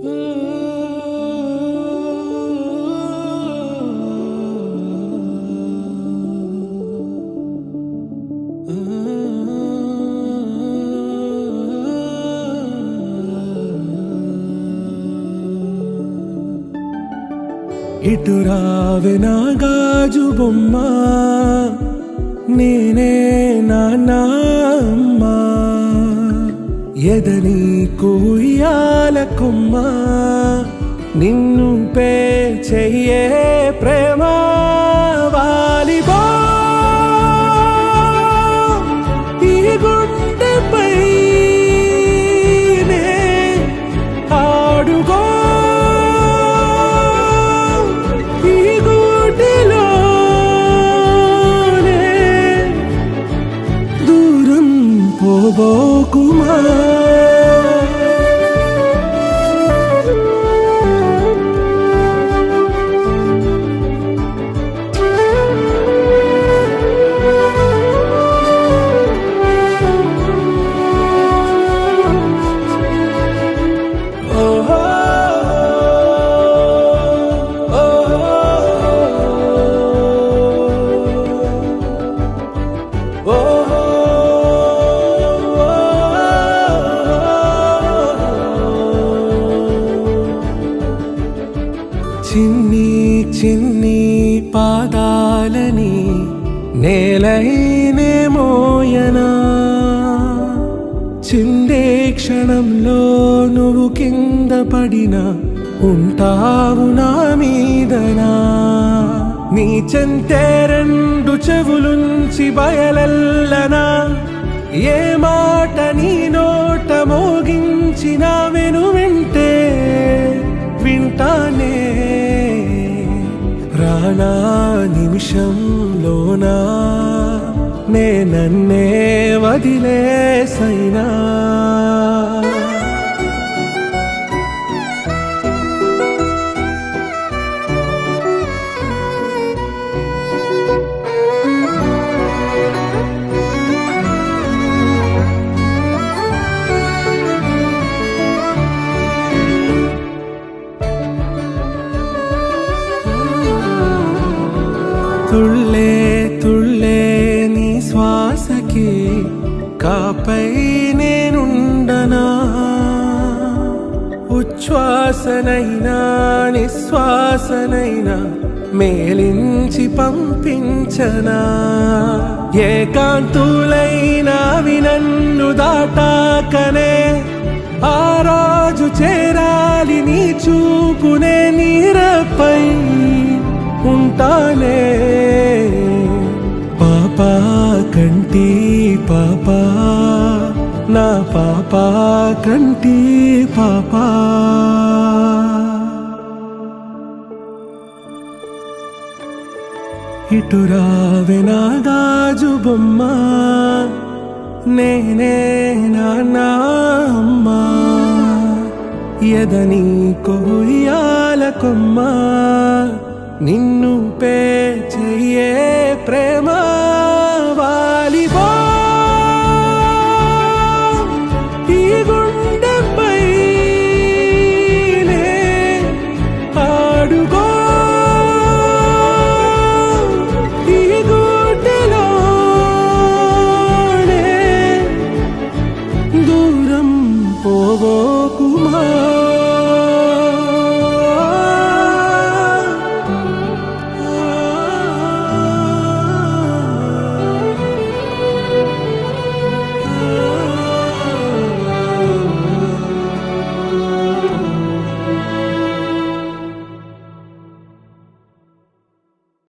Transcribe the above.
ఇటు రావే నా గాజు బొమ్మ, నేనే నాన్న అమ్మ, ఎదని కుయ్యాల కొమ్మ, నిన్ను పే చెయ్యే ప్రేమ వాలిబా ఈ గుండెపై నే ఆడుగో పోబోకుమా చిన్ని చిన్ని పాదాలని నేలైనే మోయనా, చిందే క్షణంలో నువ్వు కింద పడినా ఉంటావు నా మీదనా, నీ చెంతే రెండు చెవులుంచి బయలెల్లనా, ఏ మాట నీ నోట మోగించిన వెను వింటే వింటానే, రానా నిమిషంలోనా నే నన్నే వదిలేసైనా. తుళ్ళే తుళ్ళే నీ శ్వాసకి కాపై నేనుండనా, ఉచ్ఛ్వాసనైనా నిశ్వాసనైనా మేలించి పంపించనా, ఏకాంతులైనా నన్ను దాటాకనే ఆ రోజు చేరాలి నీ చూపునే నీరపై ఉంటానే, పాపా కంటి పాపా నా పాపా కంటి పాపా. ఇటు రావే నా గాజు బొమ్మ, నేనే నాన్న అమ్మ, ఎదని కొయ్యాల కొమ్మ, నిన్ను పే చెయ్యే ప్రేమ వాలిబా.